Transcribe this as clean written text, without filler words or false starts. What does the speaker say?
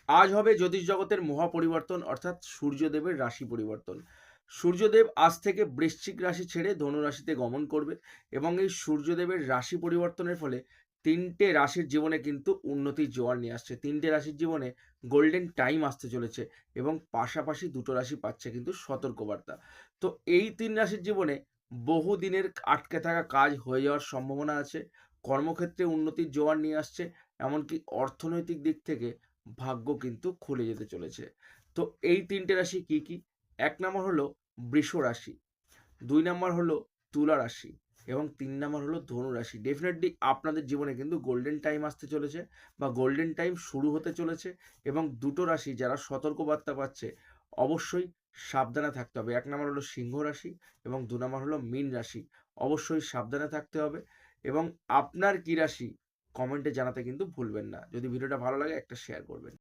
আজ হবে জ্যোতিষ জগতের মহা পরিবর্তন অর্থাৎ সূর্যদেবের রাশি পরিবর্তন। সূর্যদেব আজ থেকে বৃশ্চিক রাশি ছেড়ে ধনু রাশিতে গমন করবে এবং এই সূর্যদেবের রাশি পরিবর্তনের ফলে তিনটে রাশির জীবনে কিন্তু উন্নতির জোয়ার নিয়ে আসছে। তিনটে রাশির জীবনে গোল্ডেন টাইম আসতে চলেছে এবং পাশাপাশি দুটো রাশি পাচ্ছে কিন্তু সতর্কবার্তা। তো এই তিন রাশির জীবনে বহু দিনের আটকে থাকা কাজ হয়ে যাওয়ার সম্ভাবনা আছে। কর্মক্ষেত্রে উন্নতির জোয়ার নিয়ে আসছে, এমনকি অর্থনৈতিক দিক থেকে ভাগ্য কিন্তু খুলে যেতে চলেছে। তো এই তিনটে রাশি কি কি? এক নম্বর হলো বৃষ রাশি, দুই নম্বর হলো তুলা রাশি এবং তিন নম্বর হলো ধনু রাশি। ডেফিনেটলি আপনাদের জীবনে কিন্তু গোল্ডেন টাইম আসতে চলেছে বা গোল্ডেন টাইম শুরু হতে চলেছে এবং দুটো রাশি যারা সতর্কবার্তা পাচ্ছে অবশ্যই সাবধানে থাকতে হবে। এক নম্বর হলো সিংহ রাশি এবং দু নম্বর হলো মীন রাশি। অবশ্যই সাবধানে থাকতে হবে এবং আপনার কি রাশি কমেন্টে জানাতে কিন্তু ভুলবেন না। যদি ভিডিওটা ভালো লাগে একটা শেয়ার করবেন।